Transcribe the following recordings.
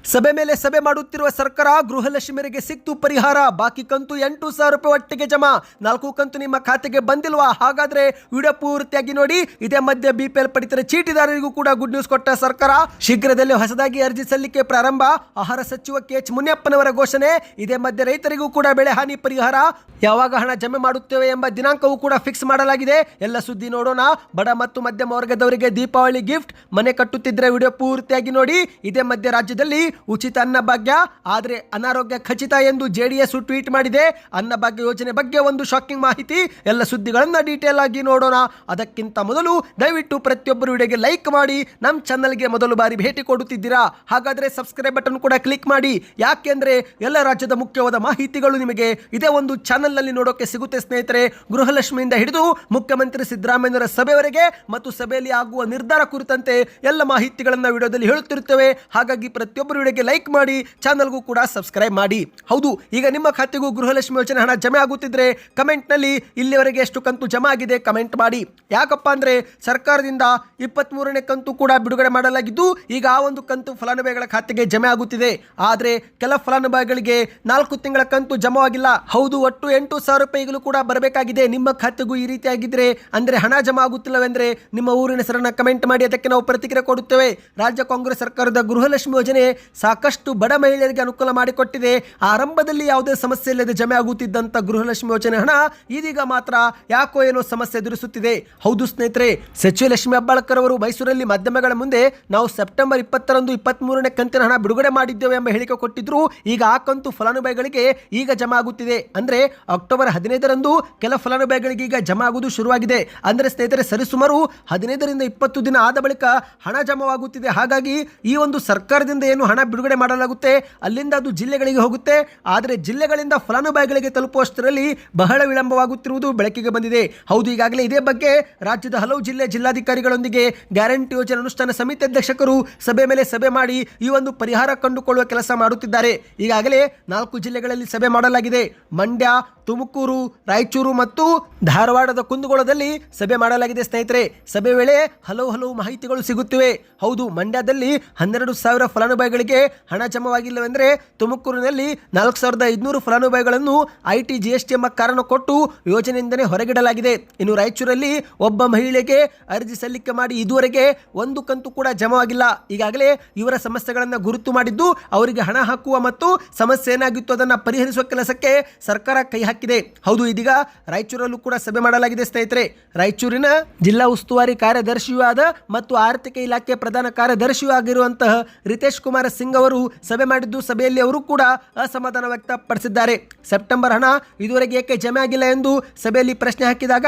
ಸಭೆ ಮೇಲೆ ಸಭೆ ಮಾಡುತ್ತಿರುವ ಸರ್ಕಾರ ಗೃಹಲಕ್ಷ್ಮಿಯರಿಗೆ ಸಿಕ್ತು ಪರಿಹಾರ. ಬಾಕಿ ಕಂತು 8,000 ರೂಪಾಯಿ ಒಟ್ಟಿಗೆ ಜಮಾ. 4 ಕಂತು ನಿಮ್ಮ ಖಾತೆಗೆ ಬಂದಿಲ್ವಾ? ಹಾಗಾದ್ರೆ ವಿಡಿಯೋ ಪೂರ್ತಿಯಾಗಿ ನೋಡಿ. ಇದೇ ಮಧ್ಯೆ BPL ಪಡಿತರ ಚೀಟಿದಾರರಿಗೂ ಕೂಡ ಗುಡ್ ನ್ಯೂಸ್ ಕೊಟ್ಟ ಸರ್ಕಾರ. ಶೀಘ್ರದಲ್ಲೇ ಹೊಸದಾಗಿ ಅರ್ಜಿ ಸಲ್ಲಿಕೆ ಪ್ರಾರಂಭ. ಆಹಾರ ಸಚಿವ KH ಮುನಿಯಪ್ಪನವರ ಘೋಷಣೆ. ಇದೇ ಮಧ್ಯೆ ರೈತರಿಗೂ ಕೂಡ ಬೆಳೆ ಹಾನಿ ಪರಿಹಾರ. ಯಾವಾಗ ಹಣ ಜಮೆ ಮಾಡುತ್ತೇವೆ ಎಂಬ ದಿನಾಂಕವೂ ಕೂಡ ಫಿಕ್ಸ್ ಮಾಡಲಾಗಿದೆ. ಎಲ್ಲ ಸುದ್ದಿ ನೋಡೋಣ. ಬಡ ಮತ್ತು ಮಧ್ಯಮ ವರ್ಗದವರಿಗೆ ದೀಪಾವಳಿ ಗಿಫ್ಟ್. ಮನೆ ಕಟ್ಟುತ್ತಿದ್ರೆ ವಿಡಿಯೋ ಪೂರ್ತಿಯಾಗಿ ನೋಡಿ. ಇದೇ ಮಧ್ಯೆ ರಾಜ್ಯದಲ್ಲಿ ಉಚಿತ ಅನ್ನಭಾಗ್ಯ, ಆದರೆ ಅನಾರೋಗ್ಯ ಖಚಿತ ಎಂದು JDS ಟ್ವೀಟ್ ಮಾಡಿದೆ. ಅನ್ನಭಾಗ್ಯ ಯೋಜನೆ ಬಗ್ಗೆ ಒಂದು ಶಾಕಿಂಗ್ ಮಾಹಿತಿ. ಎಲ್ಲ ಸುದ್ದಿಗಳನ್ನು ಡೀಟೇಲ್ ಆಗಿ ನೋಡೋಣ. ಅದಕ್ಕಿಂತ ಮೊದಲು ದಯವಿಟ್ಟು ಪ್ರತಿಯೊಬ್ಬರು ವಿಡಿಯೋಗೆ ಲೈಕ್ ಮಾಡಿ. ನಮ್ಮ ಚಾನಲ್ಗೆ ಮೊದಲು ಬಾರಿ ಭೇಟಿ ಕೊಡುತ್ತಿದ್ದೀರಾ ಹಾಗಾದ್ರೆ ಸಬ್ಸ್ಕ್ರೈಬ್ ಬಟನ್ ಕೂಡ ಕ್ಲಿಕ್ ಮಾಡಿ. ಯಾಕೆಂದ್ರೆ ಎಲ್ಲ ರಾಜ್ಯದ ಮುಖ್ಯವಾದ ಮಾಹಿತಿಗಳು ನಿಮಗೆ ಇದೇ ಒಂದು ಚಾನಲ್ ನಲ್ಲಿ ನೋಡೋಕೆ ಸಿಗುತ್ತೆ ಸ್ನೇಹಿತರೆ. ಗೃಹಲಕ್ಷ್ಮಿಯಿಂದ ಹಿಡಿದು ಮುಖ್ಯಮಂತ್ರಿ ಸಿದ್ದರಾಮಯ್ಯರ ಸಭೆವರೆಗೆ ಮತ್ತು ಸಭೆಯಲ್ಲಿ ಆಗುವ ನಿರ್ಧಾರ ಕುರಿತಂತೆ ಎಲ್ಲ ಮಾಹಿತಿಗಳನ್ನ ವಿಡಿಯೋದಲ್ಲಿ ಹೇಳುತ್ತಿರುತ್ತೇವೆ. ಹಾಗಾಗಿ ಪ್ರತಿಯೊಬ್ಬರು ವಿಡಿಯೋಗೆ ಲೈಕ್ ಮಾಡಿ, ಚಾನಲ್ಗೂ ಕೂಡ ಸಬ್ಸ್ಕ್ರೈಬ್ ಮಾಡಿ. ಹೌದು, ಈಗ ನಿಮ್ಮ ಖಾತೆಗೂ ಗೃಹಲಕ್ಷ್ಮಿ ಯೋಜನೆ ಹಣ ಜಮೆ ಆಗುತ್ತಿದ್ರೆ ಕಮೆಂಟ್ ನಲ್ಲಿ ಇಲ್ಲಿವರೆಗೆ ಎಷ್ಟು ಕಂತು ಜಮಾ ಆಗಿದೆ ಕಮೆಂಟ್ ಮಾಡಿ. ಯಾಕಪ್ಪ ಅಂದ್ರೆ ಸರ್ಕಾರದಿಂದ 23ನೇ ಕಂತು ಕೂಡ ಬಿಡುಗಡೆ ಮಾಡಲಾಗಿದ್ದು ಈಗ ಆ ಒಂದು ಕಂತು ಫಲಾನುಭವಿಗಳ ಖಾತೆಗೆ ಜಮೆ ಆಗುತ್ತಿದೆ. ಆದ್ರೆ ಕೆಲ ಫಲಾನುಭವಿಗಳಿಗೆ 4 ತಿಂಗಳ ಕಂತು ಜಮಾವಾಗಿಲ್ಲ. ಹೌದು, ಒಟ್ಟು 8,000 ರೂಪಾಯಿಗಳು ಕೂಡ ಬರಬೇಕಾಗಿದೆ. ನಿಮ್ಮ ಖಾತೆಗೂ ಈ ರೀತಿ ಆಗಿದ್ರೆ ಅಂದ್ರೆ ಹಣ ಜಮಾ ಆಗುತ್ತಿಲ್ಲವೆಂದ್ರೆ ನಿಮ್ಮ ಊರಿನ ಹೆಸರನ್ನ ಕಮೆಂಟ್ ಮಾಡಿ, ಅದಕ್ಕೆ ನಾವು ಪ್ರತಿಕ್ರಿಯೆ ಕೊಡುತ್ತೇವೆ. ರಾಜ್ಯ ಕಾಂಗ್ರೆಸ್ ಸರ್ಕಾರದ ಗೃಹಲಕ್ಷ್ಮಿ ಯೋಜನೆ ಸಾಕಷ್ಟು ಬಡ ಮಹಿಳೆಯರಿಗೆ ಅನುಕೂಲ ಮಾಡಿಕೊಟ್ಟಿದೆ. ಆರಂಭದಲ್ಲಿ ಯಾವುದೇ ಸಮಸ್ಯೆ ಇಲ್ಲದೆ ಜಮೆ ಆಗುತ್ತಿದ್ದಂತ ಗೃಹಲಕ್ಷ್ಮಿ ಯೋಜನೆ ಹಣ ಇದೀಗ ಮಾತ್ರ ಯಾಕೋ ಏನೋ ಸಮಸ್ಯೆ ಎದುರಿಸುತ್ತಿದೆ. ಹೌದು ಸ್ನೇಹಿತರೆ, ಸಚಿವ ಲಕ್ಷ್ಮೀ ಹೆಬ್ಬಾಳ್ಕರ್ ಅವರು ಮೈಸೂರಲ್ಲಿ ಮಾಧ್ಯಮಗಳ ಮುಂದೆ ನಾವು ಸೆಪ್ಟೆಂಬರ್ 20ರಂದು 23ನೇ ಕಂತಿನ ಹಣ ಬಿಡುಗಡೆ ಮಾಡಿದ್ದೇವೆ ಎಂಬ ಹೇಳಿಕೆ ಕೊಟ್ಟಿದ್ರು. ಈಗ ಆ ಕಂತು ಫಲಾನುಭವಿಗಳಿಗೆ ಈಗ ಜಮಾ ಆಗುತ್ತಿದೆ. ಅಂದ್ರೆ ಅಕ್ಟೋಬರ್ 15ರಂದು ಕೆಲ ಫಲಾನುಭವಿಗಳಿಗೆ ಈಗ ಜಮಾ ಆಗುವುದು ಶುರುವಾಗಿದೆ. ಅಂದ್ರೆ ಸ್ನೇಹಿತರೆ, ಸರಿಸುಮಾರು 15ರಿಂದ 20 ದಿನ ಆದ ಬಳಿಕ ಹಣ ಜಮಾವಾಗುತ್ತಿದೆ. ಹಾಗಾಗಿ ಈ ಒಂದು ಸರ್ಕಾರದಿಂದ ಏನು ಹಣ ಬಿಡುಗಡೆ ಮಾಡಲಾಗುತ್ತೆ ಅಲ್ಲಿಂದ ಅದು ಜಿಲ್ಲೆಗಳಿಗೆ ಹೋಗುತ್ತೆ. ಆದರೆ ಜಿಲ್ಲೆಗಳಿಂದ ಫಲಾನುಭವಿಗಳಿಗೆ ತಲುಪುವಷ್ಟರಲ್ಲಿ ಬಹಳ ವಿಳಂಬವಾಗುತ್ತಿರುವುದು ಬೆಳಕಿಗೆ ಬಂದಿದೆ. ಹೌದು, ಈಗಾಗಲೇ ಇದೇ ಬಗ್ಗೆ ರಾಜ್ಯದ ಹಲವು ಜಿಲ್ಲಾಧಿಕಾರಿಗಳೊಂದಿಗೆ ಗ್ಯಾರಂಟಿ ಯೋಜನೆ ಅನುಷ್ಠಾನ ಸಮಿತಿ ಅಧ್ಯಕ್ಷರು ಸಭೆ ಮೇಲೆ ಸಭೆ ಮಾಡಿ ಈ ಒಂದು ಪರಿಹಾರ ಕಂಡುಕೊಳ್ಳುವ ಕೆಲಸ ಮಾಡುತ್ತಿದ್ದಾರೆ. ಈಗಾಗಲೇ 4 ಜಿಲ್ಲೆಗಳಲ್ಲಿ ಸಭೆ ಮಾಡಲಾಗಿದೆ. ಮಂಡ್ಯ, ತುಮಕೂರು, ರಾಯಚೂರು ಮತ್ತು ಧಾರವಾಡದ ಕುಂದಗೋಳದಲ್ಲಿ ಸಭೆ ಮಾಡಲಾಗಿದೆ. ಸ್ನೇಹಿತರೆ, ಸಭೆ ವೇಳೆ ಹಲವು ಮಾಹಿತಿಗಳು ಸಿಗುತ್ತಿವೆ. ಹೌದು, ಮಂಡ್ಯದಲ್ಲಿ 12,000 ಫಲಾನುಭವಿಗಳಿಗೆ ಹಣ ಜಮವಾಗಿಲ್ಲವೆಂದರೆ ತುಮಕೂರಿನಲ್ಲಿ 4,500 ಫಲಾನುಭವಿಗಳನ್ನು IT GST ಎಂಬ ಕಾರಣ ಕೊಟ್ಟು ಯೋಜನೆಯಿಂದಲೇ ಹೊರಗಿಡಲಾಗಿದೆ. ಇನ್ನು ರಾಯಚೂರಲ್ಲಿ ಒಬ್ಬ ಮಹಿಳೆಗೆ ಅರ್ಜಿ ಸಲ್ಲಿಕೆ ಮಾಡಿ ಇದುವರೆಗೆ 1 ಕಂತು ಕೂಡ ಜಮವಾಗಿಲ್ಲ. ಈಗಾಗಲೇ ಇವರ ಸಮಸ್ಯೆಗಳನ್ನು ಗುರುತು ಮಾಡಿದ್ದು ಅವರಿಗೆ ಹಣ ಹಾಕುವ ಮತ್ತು ಸಮಸ್ಯೆ ಏನಾಗಿತ್ತು ಅದನ್ನು ಪರಿಹರಿಸುವ ಕೆಲಸಕ್ಕೆ ಸರ್ಕಾರ ಕೈ ಹಾಕಿದೆ. ಹೌದು, ಇದೀಗ ರಾಯಚೂರಲ್ಲೂ ಕೂಡ ಸಭೆ ಮಾಡಲಾಗಿದೆ. ಸ್ನೇಹಿತರೆ, ರಾಯಚೂರಿನ ಜಿಲ್ಲಾ ಉಸ್ತುವಾರಿ ಕಾರ್ಯದರ್ಶಿಯೂ ಆದ ಮತ್ತು ಆರ್ಥಿಕ ಇಲಾಖೆ ಪ್ರಧಾನ ಕಾರ್ಯದರ್ಶಿಯೂ ಆಗಿರುವಂತಹ ರಿತೇಶ್ ಕುಮಾರ್ ಸಿಂಗ್ ಅವರು ಸಭೆ ಮಾಡಿದ್ದು, ಸಭೆಯಲ್ಲಿ ಅವರು ಕೂಡ ಅಸಮಾಧಾನ ವ್ಯಕ್ತಪಡಿಸಿದ್ದಾರೆ. ಸೆಪ್ಟೆಂಬರ್ ಹಣ ಇದುವರೆಗೆ ಏಕೆ ಜಮೆ ಆಗಿಲ್ಲ ಎಂದು ಸಭೆಯಲ್ಲಿ ಪ್ರಶ್ನೆ ಹಾಕಿದಾಗ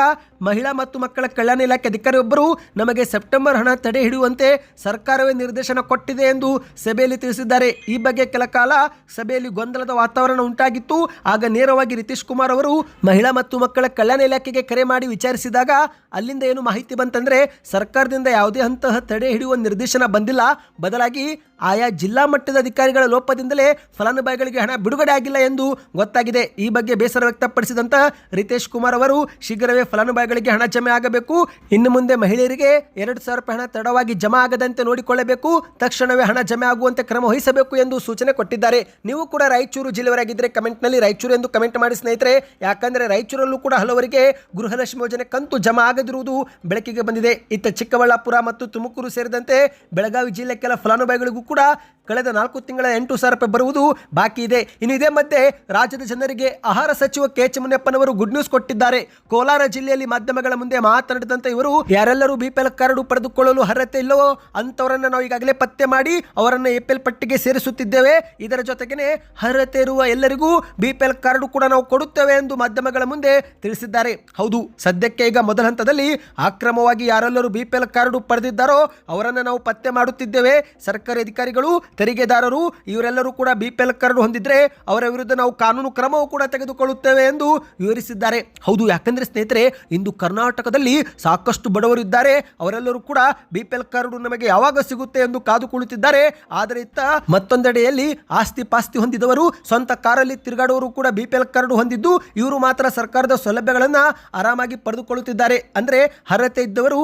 ಮಹಿಳಾ ಮತ್ತು ಮಕ್ಕಳ ಕಲ್ಯಾಣ ಇಲಾಖೆ ಅಧಿಕಾರಿಯೊಬ್ಬರು ನಮಗೆ ಸೆಪ್ಟೆಂಬರ್ ಹಣ ತಡೆ ಹಿಡಿಯುವಂತೆ ಸರ್ಕಾರವೇ ನಿರ್ದೇಶನ ಕೊಟ್ಟಿದೆ ಎಂದು ಸಭೆಯಲ್ಲಿ ತಿಳಿಸಿದ್ದಾರೆ. ಈ ಬಗ್ಗೆ ಕೆಲ ಕಾಲ ಸಭೆಯಲ್ಲಿ ಗೊಂದಲದ ವಾತಾವರಣ ಉಂಟಾಗಿತ್ತು. ಆಗ ನೇರವಾಗಿ ರಿತೇಶ್ ಕುಮಾರ್ ಅವರು ಮಹಿಳಾ ಮತ್ತು ಮಕ್ಕಳ ಕಲ್ಯಾಣ ಇಲಾಖೆಗೆ ಕರೆ ಮಾಡಿ ವಿಚಾರಿಸಿದಾಗ ಅಲ್ಲಿಂದ ಏನು ಮಾಹಿತಿ ಬಂತಂದ್ರೆ ಸರ್ಕಾರದಿಂದ ಯಾವುದೇ ಹಂತ ತಡೆ ಹಿಡಿಯುವ ನಿರ್ದೇಶನ ಬಂದಿಲ್ಲ. ಬದಲಾಗಿ ಆಯಾ ಜಿಲ್ಲಾ ಮಟ್ಟದ ಅಧಿಕಾರಿಗಳ ಲೋಪದಿಂದಲೇ ಫಲಾನುಭವಿಗಳಿಗೆ ಹಣ ಬಿಡುಗಡೆ ಆಗಿಲ್ಲ ಎಂದು ಗೊತ್ತಾಗಿದೆ. ಈ ಬಗ್ಗೆ ಬೇಸರ ವ್ಯಕ್ತಪಡಿಸಿದಂತ ರಿತೇಶ್ ಕುಮಾರ್ ಅವರು ಶೀಘ್ರವೇ ಫಲಾನುಭವಿಗಳಿಗೆ ಹಣ ಜಮೆ ಆಗಬೇಕು. ಇನ್ನು ಮುಂದೆ ಮಹಿಳೆಯರಿಗೆ 2,000 ರೂಪಾಯಿ ಹಣ ತಡವಾಗಿ ಜಮಾ ಆಗದಂತೆ ನೋಡಿಕೊಳ್ಳಬೇಕು. ತಕ್ಷಣವೇ ಹಣ ಜಮೆ ಆಗುವಂತೆ ಕ್ರಮ ವಹಿಸಬೇಕು ಎಂದು ಸೂಚನೆ ಕೊಟ್ಟಿದ್ದಾರೆ. ನೀವು ಕೂಡ ರಾಯಚೂರು ಜಿಲ್ಲೆಯವರಾಗಿದ್ದರೆ ಕಮೆಂಟ್ನಲ್ಲಿ ರಾಯಚೂರು ಎಂದು ಕಮೆಂಟ್ ಮಾಡಿ ಸ್ನೇಹಿತರೆ. ಯಾಕಂದ್ರೆ ರಾಯಚೂರಲ್ಲೂ ಕೂಡ ಹಲವರಿಗೆ ಗೃಹಲಕ್ಷ್ಮಿ ಯೋಜನೆ ಕಂತು ಜಮಾ ಆಗದಿರುವುದು ಬೆಳಕಿಗೆ ಬಂದಿದೆ. ಇತ್ತ ಚಿಕ್ಕಬಳ್ಳಾಪುರ ಮತ್ತು ತುಮಕೂರು ಸೇರಿದಂತೆ ಬೆಳಗಾವಿ ಜಿಲ್ಲೆ ಕೆಲ ಫಲಾನುಭವಿಗಳಿಗೂ ಕೂಡ ಕಳೆದ 4 ತಿಂಗಳ 8,000 ರೂಪಾಯಿ ಬರುವುದು ಬಾಕಿ ಇದೆ. ಇನ್ನು ಇದೇ ಮಧ್ಯೆ ರಾಜ್ಯದ ಜನರಿಗೆ ಆಹಾರ ಸಚಿವ KH ಮುನಿಯಪ್ಪನವರು ಗುಡ್ ನ್ಯೂಸ್ ಕೊಟ್ಟಿದ್ದಾರೆ. ಕೋಲಾರ ಜಿಲ್ಲೆಯಲ್ಲಿ ಮಾಧ್ಯಮಗಳ ಮುಂದೆ ಮಾತನಾಡಿದಂತ ಇವರು, ಯಾರೆಲ್ಲರೂ BPL ಕಾರ್ಡ್ ಪಡೆದುಕೊಳ್ಳಲು ಅರ್ಹತೆ ಇಲ್ಲವೋ ಅಂತವರನ್ನ ನಾವು ಈಗಾಗಲೇ ಪತ್ತೆ ಮಾಡಿ ಅವರನ್ನ APL ಪಟ್ಟಿಗೆ ಸೇರಿಸುತ್ತಿದ್ದೇವೆ. ಇದರ ಜೊತೆಗೇನೆ ಅರ್ಹತೆ ಇರುವ ಎಲ್ಲರಿಗೂ BPL ಕಾರ್ಡ್ ಕೂಡ ನಾವು ಕೊಡುತ್ತೇವೆ ಎಂದು ಮಾಧ್ಯಮಗಳ ಮುಂದೆ ತಿಳಿಸಿದ್ದಾರೆ. ಹೌದು, ಸದ್ಯಕ್ಕೆ ಈಗ ಮೊದಲ ಹಂತದಲ್ಲಿ ಅಕ್ರಮವಾಗಿ ಯಾರೆಲ್ಲರೂ BPL ಕಾರ್ಡ್ ಪಡೆದಿದ್ದಾರೋ ಅವರನ್ನ ನಾವು ಪತ್ತೆ ಮಾಡುತ್ತಿದ್ದೇವೆ. ಸರ್ಕಾರಿ ಅಧಿಕಾರಿಗಳು, ತೆರಿಗೆದಾರರು ಇವರೆಲ್ಲರೂ ಕೂಡ BPL ಕಾರ್ಡ್ ಹೊಂದಿದ್ರೆ ಅವರ ವಿರುದ್ಧ ನಾವು ಕಾನೂನು ಕ್ರಮವೂ ಕೂಡ ತೆಗೆದುಕೊಳ್ಳುತ್ತೇವೆ ಎಂದು ವಿವರಿಸಿದ್ದಾರೆ. ಹೌದು, ಯಾಕಂದ್ರೆ ಸ್ನೇಹಿತರೆ, ಇಂದು ಕರ್ನಾಟಕದಲ್ಲಿ ಸಾಕಷ್ಟು ಬಡವರು ಇದ್ದಾರೆ. ಅವರೆಲ್ಲರೂ ಕೂಡ BPL ಕಾರ್ಡ್ ನಮಗೆ ಯಾವಾಗ ಸಿಗುತ್ತೆ ಎಂದು ಕಾದು ಕುಳಿತಿದ್ದಾರೆ. ಆದರೆ ಇತ್ತ ಮತ್ತೊಂದೆಡೆಯಲ್ಲಿ ಆಸ್ತಿ ಪಾಸ್ತಿ ಹೊಂದಿದವರು, ಸ್ವಂತ ಕಾರಲ್ಲಿ ತಿರುಗಾಡುವವರು ಕೂಡ BPL ಕಾರ್ಡ್ ಹೊಂದಿದ್ದು ಇವರು ಮಾತ್ರ ಸರ್ಕಾರದ ಸೌಲಭ್ಯಗಳನ್ನ ಆರಾಮಾಗಿ ಪಡೆದುಕೊಳ್ಳುತ್ತಿದ್ದಾರೆ. ಅಂದ್ರೆ ಅರ್ಹತೆ ಇದ್ದವರು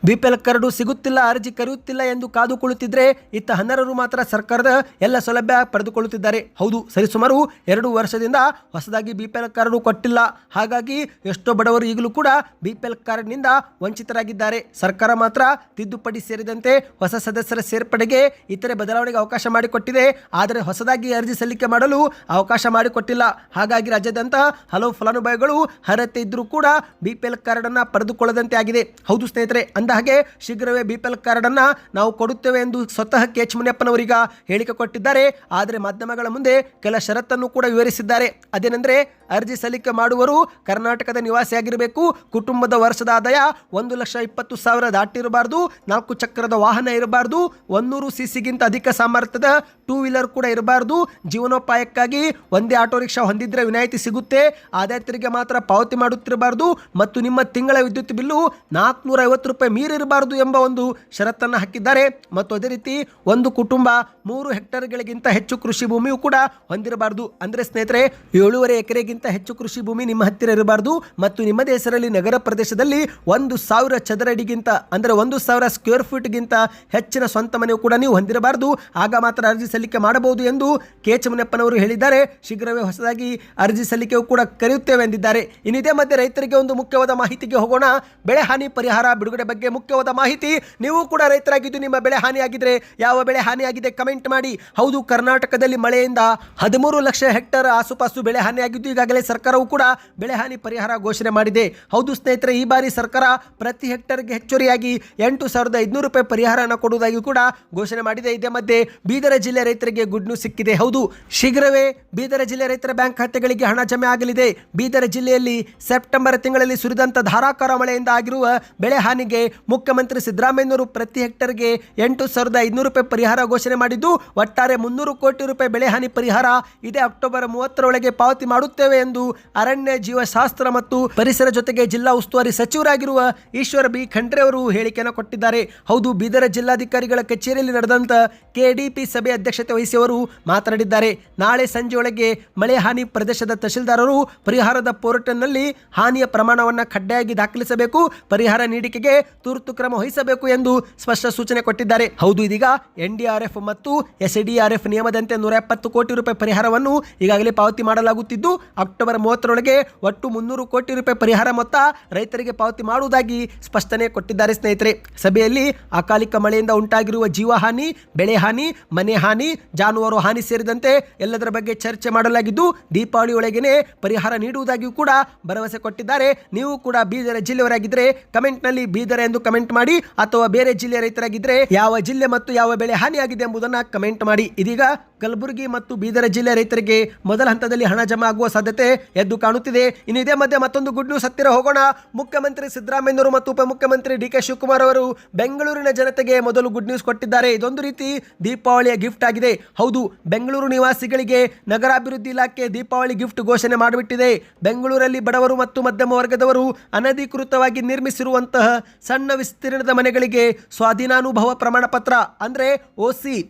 ಬಿಪಿಎಲ್ ಕಾರ್ಡು ಸಿಗುತ್ತಿಲ್ಲ, ಅರ್ಜಿ ಕರೆಯುತ್ತಿಲ್ಲ ಎಂದು ಕಾದು ಕುಳಿತಿದ್ರೆ ಇತ್ತ ಅನರ್ಹರು ಮಾತ್ರ ಸರ್ಕಾರದ ಎಲ್ಲ ಸೌಲಭ್ಯ ಪಡೆದುಕೊಳ್ಳುತ್ತಿದ್ದಾರೆ. ಹೌದು, ಸರಿಸುಮಾರು 2 ವರ್ಷದಿಂದ ಹೊಸದಾಗಿ ಬಿಪಿಎಲ್ ಕಾರ್ಡು ಕೊಟ್ಟಿಲ್ಲ. ಹಾಗಾಗಿ ಎಷ್ಟೋ ಬಡವರು ಈಗಲೂ ಕೂಡ ಬಿಪಿಎಲ್ ಕಾರ್ಡ್ನಿಂದ ವಂಚಿತರಾಗಿದ್ದಾರೆ. ಸರ್ಕಾರ ಮಾತ್ರ ತಿದ್ದುಪಡಿ ಸೇರಿದಂತೆ ಹೊಸ ಸದಸ್ಯರ ಸೇರ್ಪಡೆಗೆ ಇತರೆ ಬದಲಾವಣೆಗೆ ಅವಕಾಶ ಮಾಡಿಕೊಟ್ಟಿದೆ. ಆದರೆ ಹೊಸದಾಗಿ ಅರ್ಜಿ ಸಲ್ಲಿಕೆ ಮಾಡಲು ಅವಕಾಶ ಮಾಡಿಕೊಟ್ಟಿಲ್ಲ. ಹಾಗಾಗಿ ರಾಜ್ಯಾದ್ಯಂತ ಹಲವು ಫಲಾನುಭವಿಗಳು ಅರ್ಹತೆ ಇದ್ರೂ ಕೂಡ ಬಿಪಿಎಲ್ ಕಾರ್ಡ್ ಅನ್ನ ಪಡೆದುಕೊಳ್ಳದಂತೆ ಆಗಿದೆ. ಹೌದು ಸ್ನೇಹಿತರೆ, ಹಾಗೆ ಶೀಘ್ರವೇ ಬಿಪಿಎಲ್ ಕಾರ್ಡ್ ಅನ್ನ ನಾವು ಕೊಡುತ್ತೇವೆ ಎಂದು ಸ್ವತಃ ಕೆ.ಎಚ್. ಮುನಿಯಪ್ಪನವರೀಗ ಹೇಳಿಕೆ ಕೊಟ್ಟಿದ್ದಾರೆ. ಆದರೆ ಮಾಧ್ಯಮಗಳ ಮುಂದೆ ಕೆಲ ಷರತ್ತನ್ನು ಕೂಡ ವಿವರಿಸಿದ್ದಾರೆ. ಅದೇನೆಂದರೆ, ಅರ್ಜಿ ಸಲ್ಲಿಕೆ ಮಾಡುವರು ಕರ್ನಾಟಕದ ನಿವಾಸಿಯಾಗಿರಬೇಕು, ಕುಟುಂಬದ ವರ್ಷದ ಆದಾಯ 1,20,000 ದಾಟಿರಬಾರ್ದು, 4 ಚಕ್ರದ ವಾಹನ ಇರಬಾರ್ದು, 100 ಸಿಸಿಗಿಂತ ಅಧಿಕ ಸಾಮರ್ಥ್ಯದ 2 ವೀಲರ್ ಕೂಡ ಇರಬಾರ್ದು, ಜೀವನೋಪಾಯಕ್ಕಾಗಿ ಒಂದೇ ಆಟೋ ರಿಕ್ಷಾ ಹೊಂದಿದ್ರೆ ವಿನಾಯಿತಿ ಸಿಗುತ್ತೆ, ಆದಾಯ ತೆರಿಗೆ ಮಾತ್ರ ಪಾವತಿ ಮಾಡುತ್ತಿರಬಾರ್ದು ಮತ್ತು ನಿಮ್ಮ ತಿಂಗಳ ವಿದ್ಯುತ್ ಬಿಲ್ಲು 450 ರೂಪಾಯಿ ಮೀರಿರಬಾರದು ಎಂಬ ಒಂದು ಷರತ್ತನ್ನು ಹಾಕಿದ್ದಾರೆ. ಮತ್ತು ಅದೇ ರೀತಿ ಒಂದು ಕುಟುಂಬ 3 ಹೆಕ್ಟೇರ್ಗಳಿಗಿಂತ ಹೆಚ್ಚು ಕೃಷಿ ಭೂಮಿಯೂ ಕೂಡ ಹೊಂದಿರಬಾರದು. ಅಂದರೆ ಸ್ನೇಹಿತರೆ, 7.5 ಎಕರೆಗಿಂತ ಹೆಚ್ಚು ಕೃಷಿ ಭೂಮಿ ನಿಮ್ಮ ಹತ್ತಿರ ಇರಬಾರ್ದು ಮತ್ತು ನಿಮ್ಮದೇ ಹೆಸರಲ್ಲಿ ನಗರ ಪ್ರದೇಶದಲ್ಲಿ 1,000 ಚದರ ಅಡಿಗಿಂತ ಅಂದರೆ 1,000 ಸ್ಕ್ವೇರ್ ಫೀಟ್ಗಿಂತ ಹೆಚ್ಚಿನ ಸ್ವಂತ ಮನೆಯೂ ಕೂಡ ನೀವು ಹೊಂದಿರಬಾರದು. ಆಗ ಮಾತ್ರ ಅರ್ಜಿ ಸಲ್ಲಿಕೆ ಮಾಡಬಹುದು ಎಂದು ಕೆ.ಎಚ್. ಮುನಿಯಪ್ಪನವರು ಹೇಳಿದ್ದಾರೆ. ಶೀಘ್ರವೇ ಹೊಸದಾಗಿ ಅರ್ಜಿ ಸಲ್ಲಿಕೆಯೂ ಕೂಡ ಕರೆಯುತ್ತೇವೆ ಎಂದಿದ್ದಾರೆ. ಇನ್ನು ಇದೇ ಮಧ್ಯೆ ರೈತರಿಗೆ ಒಂದು ಮುಖ್ಯವಾದ ಮಾಹಿತಿಗೆ ಹೋಗೋಣ. ಬೆಳೆ ಹಾನಿ ಪರಿಹಾರ ಬಿಡುಗಡೆ ಬಗ್ಗೆ ಮುಖ್ಯವಾದ ಮಾಹಿತಿ. ನೀವು ಕೂಡ ರೈತರಾಗಿದ್ದು ನಿಮ್ಮ ಬೆಳೆ ಹಾನಿಯಾಗಿದ್ರೆ ಯಾವ ಬೆಳೆ ಹಾನಿಯಾಗಿದೆ ಕಮೆಂಟ್ ಮಾಡಿ. ಹೌದು, ಕರ್ನಾಟಕದಲ್ಲಿ ಮಳೆಯಿಂದ 13 ಲಕ್ಷ ಹೆಕ್ಟೇರ್ ಆಸುಪಾಸು ಬೆಳೆ ಹಾನಿಯಾಗಿದ್ದು ಈಗಾಗಲೇ ಸರ್ಕಾರವು ಕೂಡ ಬೆಳೆ ಹಾನಿ ಪರಿಹಾರ ಘೋಷಣೆ ಮಾಡಿದೆ. ಹೌದು ಸ್ನೇಹಿತರೆ, ಈ ಬಾರಿ ಸರ್ಕಾರ ಪ್ರತಿ ಹೆಕ್ಟರ್ಗೆ ಹೆಚ್ಚುವರಿಯಾಗಿ 8,500 ರೂಪಾಯಿ ಪರಿಹಾರನ ಕೊಡುವುದಾಗಿ ಕೂಡ ಘೋಷಣೆ ಮಾಡಿದೆ. ಇದೇ ಮಧ್ಯೆ ಬೀದರ ಜಿಲ್ಲೆ ರೈತರಿಗೆ ಗುಡ್ ನ್ಯೂಸ್ ಸಿಕ್ಕಿದೆ. ಹೌದು, ಶೀಘ್ರವೇ ಬೀದರ ಜಿಲ್ಲೆ ರೈತರ ಬ್ಯಾಂಕ್ ಖಾತೆಗಳಿಗೆ ಹಣ ಜಮೆ ಆಗಲಿದೆ. ಬೀದರ ಜಿಲ್ಲೆಯಲ್ಲಿ ಸೆಪ್ಟೆಂಬರ್ ತಿಂಗಳಲ್ಲಿ ಸುರಿದಂತ ಧಾರಾಕಾರ ಮಳೆಯಿಂದ ಆಗಿರುವ ಬೆಳೆ ಹಾನಿಗೆ ಮುಖ್ಯಮಂತ್ರಿ ಸಿದ್ದರಾಮಯ್ಯನವರು ಪ್ರತಿ ಹೆಕ್ಟರ್ಗೆ 8,500 ರೂಪಾಯಿ ಪರಿಹಾರ ಘೋಷಣೆ ಮಾಡಿದ್ದು ಒಟ್ಟಾರೆ 300 ಕೋಟಿ ರೂಪಾಯಿ ಬೆಳೆ ಹಾನಿ ಪರಿಹಾರ ಇದೇ ಅಕ್ಟೋಬರ್ 30ರೊಳಗೆ ಪಾವತಿ ಮಾಡುತ್ತೇವೆ ಎಂದು ಅರಣ್ಯ ಜೀವಶಾಸ್ತ್ರ ಮತ್ತು ಪರಿಸರ ಜೊತೆಗೆ ಜಿಲ್ಲಾ ಉಸ್ತುವಾರಿ ಸಚಿವರಾಗಿರುವ ಈಶ್ವರ ಬಿ ಖಂಡ್ರೆ ಅವರು ಹೇಳಿಕೆಯನ್ನು ಕೊಟ್ಟಿದ್ದಾರೆ. ಹೌದು, ಬೀದರ ಜಿಲ್ಲಾಧಿಕಾರಿಗಳ ಕಚೇರಿಯಲ್ಲಿ ನಡೆದಂತ ಕೆಡಿಪಿ ಸಭೆ ಅಧ್ಯಕ್ಷತೆ ವಹಿಸಿ ಅವರು ಮಾತನಾಡಿದ್ದಾರೆ. ನಾಳೆ ಸಂಜೆಯೊಳಗೆ ಮಳೆ ಹಾನಿ ಪ್ರದೇಶದ ತಹಶೀಲ್ದಾರರು ಪರಿಹಾರದ ಪೋರ್ಟಲ್ನಲ್ಲಿ ಹಾನಿಯ ಪ್ರಮಾಣವನ್ನು ಕಡ್ಡಾಯವಾಗಿ ದಾಖಲಿಸಬೇಕು, ಪರಿಹಾರ ನೀಡಿಕೆಗೆ ತುರ್ತು ಕ್ರಮ ವಹಿಸಬೇಕು ಎಂದು ಸ್ಪಷ್ಟ ಸೂಚನೆ ಕೊಟ್ಟಿದ್ದಾರೆ. ಹೌದು, ಇದೀಗ NDRF ಮತ್ತು SDRF ನಿಯಮದಂತೆ 170 ಕೋಟಿ ರೂಪಾಯಿ ಪರಿಹಾರವನ್ನು ಈಗಾಗಲೇ ಪಾವತಿ ಮಾಡಲಾಗುತ್ತಿದ್ದು ಅಕ್ಟೋಬರ್ 30ರೊಳಗೆ ಒಟ್ಟು 300 ಕೋಟಿ ರೂಪಾಯಿ ಪರಿಹಾರ ಮೊತ್ತ ರೈತರಿಗೆ ಪಾವತಿ ಮಾಡುವುದಾಗಿ ಸ್ಪಷ್ಟನೆ ಕೊಟ್ಟಿದ್ದಾರೆ. ಸ್ನೇಹಿತರೆ, ಸಭೆಯಲ್ಲಿ ಅಕಾಲಿಕ ಮಳೆಯಿಂದ ಉಂಟಾಗಿರುವ ಜೀವಹಾನಿ, ಬೆಳೆ ಹಾನಿ, ಮನೆ ಹಾನಿ, ಜಾನುವಾರು ಹಾನಿ ಸೇರಿದಂತೆ ಎಲ್ಲದರ ಬಗ್ಗೆ ಚರ್ಚೆ ಮಾಡಲಾಗಿದ್ದು ದೀಪಾವಳಿ ಒಳಗೇನೆ ಪರಿಹಾರ ನೀಡುವುದಾಗಿಯೂ ಕೂಡ ಭರವಸೆ ಕೊಟ್ಟಿದ್ದಾರೆ. ನೀವು ಕೂಡ ಬೀದರ ಜಿಲ್ಲೆಯವರಾಗಿದ್ದರೆ ಕಮೆಂಟ್ನಲ್ಲಿ ಬೀದರ ಎಂದು ಕಮೆಂಟ್ ಮಾಡಿ, ಅಥವಾ ಬೇರೆ ಜಿಲ್ಲೆಯ ರೈತರಾಗಿದ್ದರೆ ಯಾವ ಜಿಲ್ಲೆ ಮತ್ತು ಯಾವ ಬೆಳೆ ಹಾನಿಯಾಗಿದೆ ಎಂಬುದನ್ನು ಕಮೆಂಟ್ ಮಾಡಿ. ಇದೀಗ ಕಲಬುರಗಿ ಮತ್ತು ಬೀದರ ಜಿಲ್ಲೆ ರೈತರಿಗೆ ಮೊದಲ ಹಂತದಲ್ಲಿ ಹಣ ಜಮಾ ಆಗುವ ಸಾಧ್ಯತೆ ಎದ್ದು ಕಾಣುತ್ತಿದೆ. ಇನ್ನು ಇದೇ ಮಧ್ಯೆ ಮತ್ತೊಂದು ಗುಡ್ ನ್ಯೂಸ್ ಹತ್ತಿರ ಹೋಗೋಣ. ಮುಖ್ಯಮಂತ್ರಿ ಸಿದ್ದರಾಮಯ್ಯನವರು ಮತ್ತು ಉಪಮುಖ್ಯಮಂತ್ರಿ DK ಶಿವಕುಮಾರ್ ಅವರು ಬೆಂಗಳೂರಿನ ಜನತೆಗೆ ಮೊದಲು ಗುಡ್ ನ್ಯೂಸ್ ಕೊಟ್ಟಿದ್ದಾರೆ. ಇದೊಂದು ರೀತಿ ದೀಪಾವಳಿಯ ಗಿಫ್ಟ್ ಆಗಿದೆ. ಹೌದು, ಬೆಂಗಳೂರು ನಿವಾಸಿಗಳಿಗೆ ನಗರಾಭಿವೃದ್ಧಿ ಇಲಾಖೆ ದೀಪಾವಳಿ ಗಿಫ್ಟ್ ಘೋಷಣೆ ಮಾಡಿಬಿಟ್ಟಿದೆ. ಬೆಂಗಳೂರಲ್ಲಿ ಬಡವರು ಮತ್ತು ಮಧ್ಯಮ ವರ್ಗದವರು ಅನಧಿಕೃತವಾಗಿ ನಿರ್ಮಿಸಿರುವಂತಹ ಸಣ್ಣ ವಿಸ್ತೀರ್ಣದ ಮನೆಗಳಿಗೆ ಸ್ವಾಧೀನಾನುಭವ ಪ್ರಮಾಣ ಪತ್ರ ಅಂದ್ರೆ OC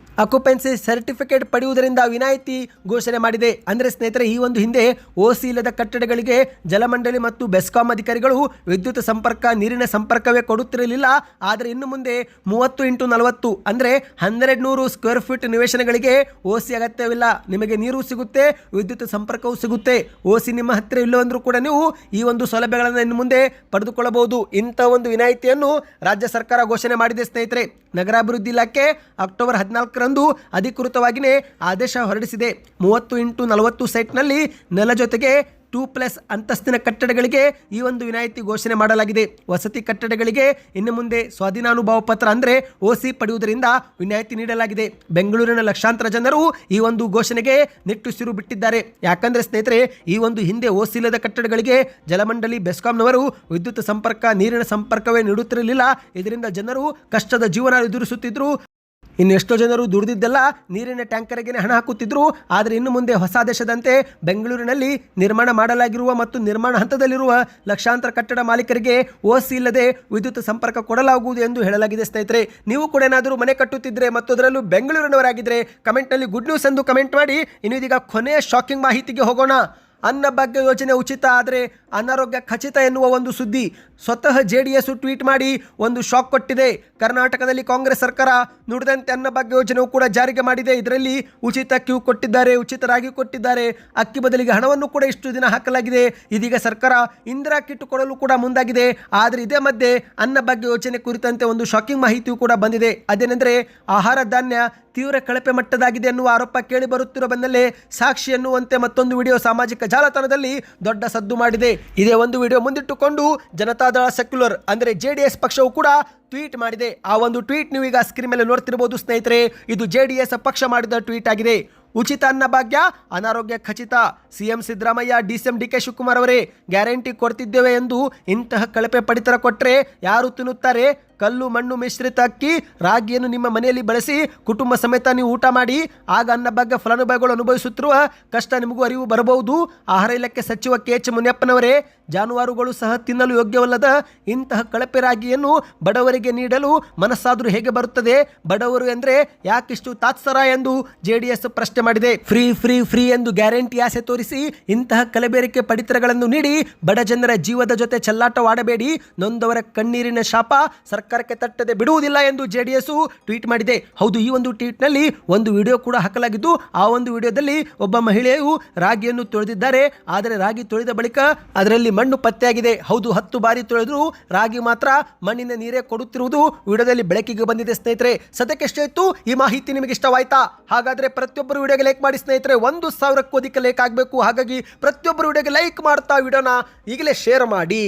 ಅಕ್ಯುಪೆನ್ಸಿ ಸರ್ಟಿಫಿಕೇಟ್ ಪಡೆಯುವುದರಿಂದ ವಿನಾಯಿತಿ ಘೋಷಣೆ ಮಾಡಿದೆ. ಅಂದ್ರೆ ಸ್ನೇಹಿತರೆ, ಈ ಒಂದು ಹಿಂದೆ OC ಇಲ್ಲದ ಕಟ್ಟಡಗಳಿಗೆ ಜಲಮಂಡಳಿ ಮತ್ತು ಬೆಸ್ಕಾಂ ಅಧಿಕಾರಿಗಳು ವಿದ್ಯುತ್ ಸಂಪರ್ಕ, ನೀರಿನ ಸಂಪರ್ಕವೇ ಕೊಡುತ್ತಿರಲಿಲ್ಲ. ಆದರೆ ಇನ್ನು ಮುಂದೆ 30x40 ಅಂದ್ರೆ 1200 ಸ್ಕ್ವೇರ್ ಫೀಟ್ ನಿವೇಶನಗಳಿಗೆ OC ಅಗತ್ಯವಿಲ್ಲ. ನಿಮಗೆ ನೀರು ಸಿಗುತ್ತೆ, ವಿದ್ಯುತ್ ಸಂಪರ್ಕವೂ ಸಿಗುತ್ತೆ. OC ನಿಮ್ಮ ಹತ್ತಿರ ಇಲ್ಲವೆಂದರೂ ಕೂಡ ನೀವು ಈ ಒಂದು ಸೌಲಭ್ಯಗಳನ್ನು ಇನ್ನು ಮುಂದೆ ಪಡೆದುಕೊಳ್ಳಬಹುದು. ಇಂಥ ಒಂದು ವಿನಾಯಿತಿಯನ್ನು ರಾಜ್ಯ ಸರ್ಕಾರ ಘೋಷಣೆ ಮಾಡಿದೆ. ಸ್ನೇಹಿತರೆ, ನಗರಾಭಿವೃದ್ಧಿ ಇಲಾಖೆ ಅಕ್ಟೋಬರ್ 14ರಂದು ಅಧಿಕೃತವಾಗಿಯೇ ಆದೇಶ ಹೊರಡಿಸಿದೆ. 30x40 ಸೈಟ್ನಲ್ಲಿ ನೆಲ ಜೊತೆಗೆ 2+ ಅಂತಸ್ತಿನ ಕಟ್ಟಡಗಳಿಗೆ ಈ ಒಂದು ವಿನಾಯಿತಿ ಘೋಷಣೆ ಮಾಡಲಾಗಿದೆ. ವಸತಿ ಕಟ್ಟಡಗಳಿಗೆ ಇನ್ನು ಮುಂದೆ ಸ್ವಾಧೀನಾನುಭವ ಪತ್ರ ಅಂದರೆ OC ಪಡೆಯುವುದರಿಂದ ವಿನಾಯಿತಿ ನೀಡಲಾಗಿದೆ. ಬೆಂಗಳೂರಿನ ಲಕ್ಷಾಂತರ ಜನರು ಈ ಒಂದು ಘೋಷಣೆಗೆ ನಿಟ್ಟುಸಿರು ಬಿಟ್ಟಿದ್ದಾರೆ. ಯಾಕಂದ್ರೆ ಸ್ನೇಹಿತರೆ, ಈ ಒಂದು ಹಿಂದೆ OC ಇಲ್ಲದ ಕಟ್ಟಡಗಳಿಗೆ ಜಲಮಂಡಳಿ, ಬೆಸ್ಕಾಂನವರು ವಿದ್ಯುತ್ ಸಂಪರ್ಕ, ನೀರಿನ ಸಂಪರ್ಕವೇ ನೀಡುತ್ತಿರಲಿಲ್ಲ. ಇದರಿಂದ ಜನರು ಕಷ್ಟದ ಜೀವನ ಎದುರಿಸುತ್ತಿದ್ದರು. ಇನ್ನು ಎಷ್ಟೋ ಜನರು ದುಡಿದಿದ್ದೆಲ್ಲ ನೀರಿನ ಟ್ಯಾಂಕರ್ಗೆ ಹಣ ಹಾಕುತ್ತಿದ್ರು. ಆದರೆ ಇನ್ನು ಮುಂದೆ ಹೊಸ ಆದೇಶದಂತೆ ಬೆಂಗಳೂರಿನಲ್ಲಿ ನಿರ್ಮಾಣ ಮಾಡಲಾಗಿರುವ ಮತ್ತು ನಿರ್ಮಾಣ ಹಂತದಲ್ಲಿರುವ ಲಕ್ಷಾಂತರ ಕಟ್ಟಡ ಮಾಲೀಕರಿಗೆ OC ಇಲ್ಲದೆ ವಿದ್ಯುತ್ ಸಂಪರ್ಕ ಕೊಡಲಾಗುವುದು ಎಂದು ಹೇಳಲಾಗಿದೆ. ಸ್ನೇಹಿತರೆ, ನೀವು ಕೂಡ ಏನಾದರೂ ಮನೆ ಕಟ್ಟುತ್ತಿದ್ದರೆ ಮತ್ತು ಅದರಲ್ಲೂ ಬೆಂಗಳೂರಿನವರಾಗಿದ್ದರೆ ಕಮೆಂಟ್ನಲ್ಲಿ ಗುಡ್ ನ್ಯೂಸ್ ಎಂದು ಕಮೆಂಟ್ ಮಾಡಿ. ಇನ್ನು ಇದೀಗ ಕೊನೆಯ ಶಾಕಿಂಗ್ ಮಾಹಿತಿಗೆ ಹೋಗೋಣ. ಅನ್ನಭಾಗ್ಯ ಯೋಜನೆ ಉಚಿತ ಆದರೆ ಅನಾರೋಗ್ಯ ಖಚಿತ ಎನ್ನುವ ಒಂದು ಸುದ್ದಿ ಸ್ವತಃ JDS ಟ್ವೀಟ್ ಮಾಡಿ ಒಂದು ಶಾಕ್ ಕೊಟ್ಟಿದೆ. ಕರ್ನಾಟಕದಲ್ಲಿ ಕಾಂಗ್ರೆಸ್ ಸರ್ಕಾರ ನುಡಿದಂತೆ ಅನ್ನಭಾಗ್ಯ ಯೋಜನೆಯು ಕೂಡ ಜಾರಿಗೆ ಮಾಡಿದೆ. ಇದರಲ್ಲಿ ಉಚಿತ ಕ್ಯೂ ಕೊಟ್ಟಿದ್ದಾರೆ, ಉಚಿತ ರಾಗಿ ಕೊಟ್ಟಿದ್ದಾರೆ, ಅಕ್ಕಿ ಬದಲಿಗೆ ಹಣವನ್ನು ಕೂಡ ಇಷ್ಟು ದಿನ ಹಾಕಲಾಗಿದೆ. ಇದೀಗ ಸರ್ಕಾರ ಇಂದಿರಾ ಕಿಟ್ ಕೊಡಲು ಕೂಡ ಮುಂದಾಗಿದೆ. ಆದರೆ ಇದೇ ಮಧ್ಯೆ ಅನ್ನಭಾಗ್ಯ ಯೋಜನೆ ಕುರಿತಂತೆ ಒಂದು ಶಾಕಿಂಗ್ ಮಾಹಿತಿಯೂ ಕೂಡ ಬಂದಿದೆ. ಅದೇನೆಂದರೆ ಆಹಾರ ಧಾನ್ಯ ತೀವ್ರ ಕಳಪೆ ಮಟ್ಟದಾಗಿದೆ ಎನ್ನುವ ಆರೋಪ ಕೇಳಿ ಬರುತ್ತಿರುವ ಬೆನ್ನಲ್ಲೇ ಸಾಕ್ಷಿ ಎನ್ನುವಂತೆ ಮತ್ತೊಂದು ವಿಡಿಯೋ ಸಾಮಾಜಿಕ ಜಾಲತಾಣದಲ್ಲಿ ದೊಡ್ಡ ಸದ್ದು ಮಾಡಿದೆ. ಇದೇ ಒಂದು ವಿಡಿಯೋ ಮುಂದಿಟ್ಟುಕೊಂಡು ಜನತಾದಳ ಸೆಕ್ಯುಲರ್ ಅಂದರೆ JDS ಪಕ್ಷವು ಕೂಡ ಟ್ವೀಟ್ ಮಾಡಿದೆ. ಆ ಒಂದು ಟ್ವೀಟ್ ನೀವು ಈಗ ಸ್ಕ್ರೀನ್ ಮೇಲೆ ನೋಡ್ತಿರಬಹುದು ಸ್ನೇಹಿತರೆ. ಇದು JDS ಪಕ್ಷ ಮಾಡಿದ ಟ್ವೀಟ್ ಆಗಿದೆ. ಉಚಿತ ಅನ್ನಭಾಗ್ಯ ಅನಾರೋಗ್ಯ ಖಚಿತ. CM Siddaramaiah DCM DK Shivakumar ಅವರೇ ಗ್ಯಾರಂಟಿ ಕೊಡ್ತಿದ್ದೇವೆ ಎಂದು ಇಂತಹ ಕಳಪೆ ಪಡಿತರ ಕೊಟ್ಟರೆ ಯಾರು ತಿನ್ನುತ್ತಾರೆ? ಕಲ್ಲು ಮಣ್ಣು ಮಿಶ್ರಿತ ಅಕ್ಕಿ ರಾಗಿಯನ್ನು ನಿಮ್ಮ ಮನೆಯಲ್ಲಿ ಬಳಸಿ ಕುಟುಂಬ ಸಮೇತ ನೀವು ಊಟ ಮಾಡಿ. ಆಗ ಅನ್ನಭಾಗ್ಯ ಫಲಾನುಭವಿಗಳು ಅನುಭವಿಸುತ್ತಿರುವ ಕಷ್ಟ ನಿಮಗೂ ಅರಿವು ಬರಬಹುದು. ಆಹಾರ ಇಲಾಖೆ ಸಚಿವ KH ಮುನಿಯಪ್ಪನವರೇ, ಜಾನುವಾರುಗಳು ಸಹ ತಿನ್ನಲು ಯೋಗ್ಯವಲ್ಲದ ಇಂತಹ ಕಳಪೆ ರಾಗಿಯನ್ನು ಬಡವರಿಗೆ ನೀಡಲು ಮನಸ್ಸಾದರೂ ಹೇಗೆ ಬರುತ್ತದೆ? ಬಡವರು ಎಂದರೆ ಯಾಕಿಷ್ಟು ತಾತ್ಸರ ಎಂದು JDS ಪ್ರಶ್ನೆ ಮಾಡಿದೆ. ಫ್ರೀ ಫ್ರೀ ಫ್ರೀ ಎಂದು ಗ್ಯಾರಂಟಿ ಆಸೆ ತೋರಿಸಿ ಇಂತಹ ಕಲಬೆರಕೆ ಪಡಿತರಗಳನ್ನು ನೀಡಿ ಬಡ ಜನರ ಜೀವದ ಜೊತೆ ಚೆಲ್ಲಾಟವಾಡಬೇಡಿ. ನೊಂದವರ ಕಣ್ಣೀರಿನ ಶಾಪ ಸರ್ಕಾರಕ್ಕೆ ತಟ್ಟದೆ ಬಿಡುವುದಿಲ್ಲ ಎಂದು JDS ಟ್ವೀಟ್ ಮಾಡಿದೆ. ಹೌದು, ಈ ಒಂದು ಟ್ವೀಟ್ನಲ್ಲಿ ಒಂದು ವಿಡಿಯೋ ಕೂಡ ಹಾಕಲಾಗಿದ್ದು, ಆ ಒಂದು ವಿಡಿಯೋದಲ್ಲಿ ಒಬ್ಬ ಮಹಿಳೆಯು ರಾಗಿಯನ್ನು ತೊಳೆದಿದ್ದಾರೆ. ಆದರೆ ರಾಗಿ ತೊಳೆದ ಬಳಿಕ ಅದರಲ್ಲಿ ಮಣ್ಣು ಪತ್ತೆಯಾಗಿದೆ. ಹೌದು, 10 ಬಾರಿ ತೊಳೆದರೂ ರಾಗಿ ಮಾತ್ರ ಮಣ್ಣಿನ ನೀರೇ ಕೊಡುತ್ತಿರುವುದು ವಿಡಿಯೋದಲ್ಲಿ ಬೆಳಕಿಗೆ ಬಂದಿದೆ. ಸ್ನೇಹಿತರೆ, ಸದ್ಯಕ್ಕೆ ಎಷ್ಟೇ ಇತ್ತು ಈ ಮಾಹಿತಿ ನಿಮಗೆ ಇಷ್ಟವಾಯ್ತಾ? ಹಾಗಾದ್ರೆ ಪ್ರತಿಯೊಬ್ಬರು ವಿಡಿಯೋಗೆ ಲೈಕ್ ಮಾಡಿ ಸ್ನೇಹಿತರೆ. 1,000ಕ್ಕೂ ಅಧಿಕ ಲೈಕ್ ಆಗಬೇಕು. ಹಾಗಾಗಿ ಪ್ರತಿಯೊಬ್ಬರು ವಿಡಿಯೋಗೆ ಲೈಕ್ ಮಾಡ್ತಾ ವಿಡಿಯೋನ ಈಗಲೇ ಶೇರ್ ಮಾಡಿ.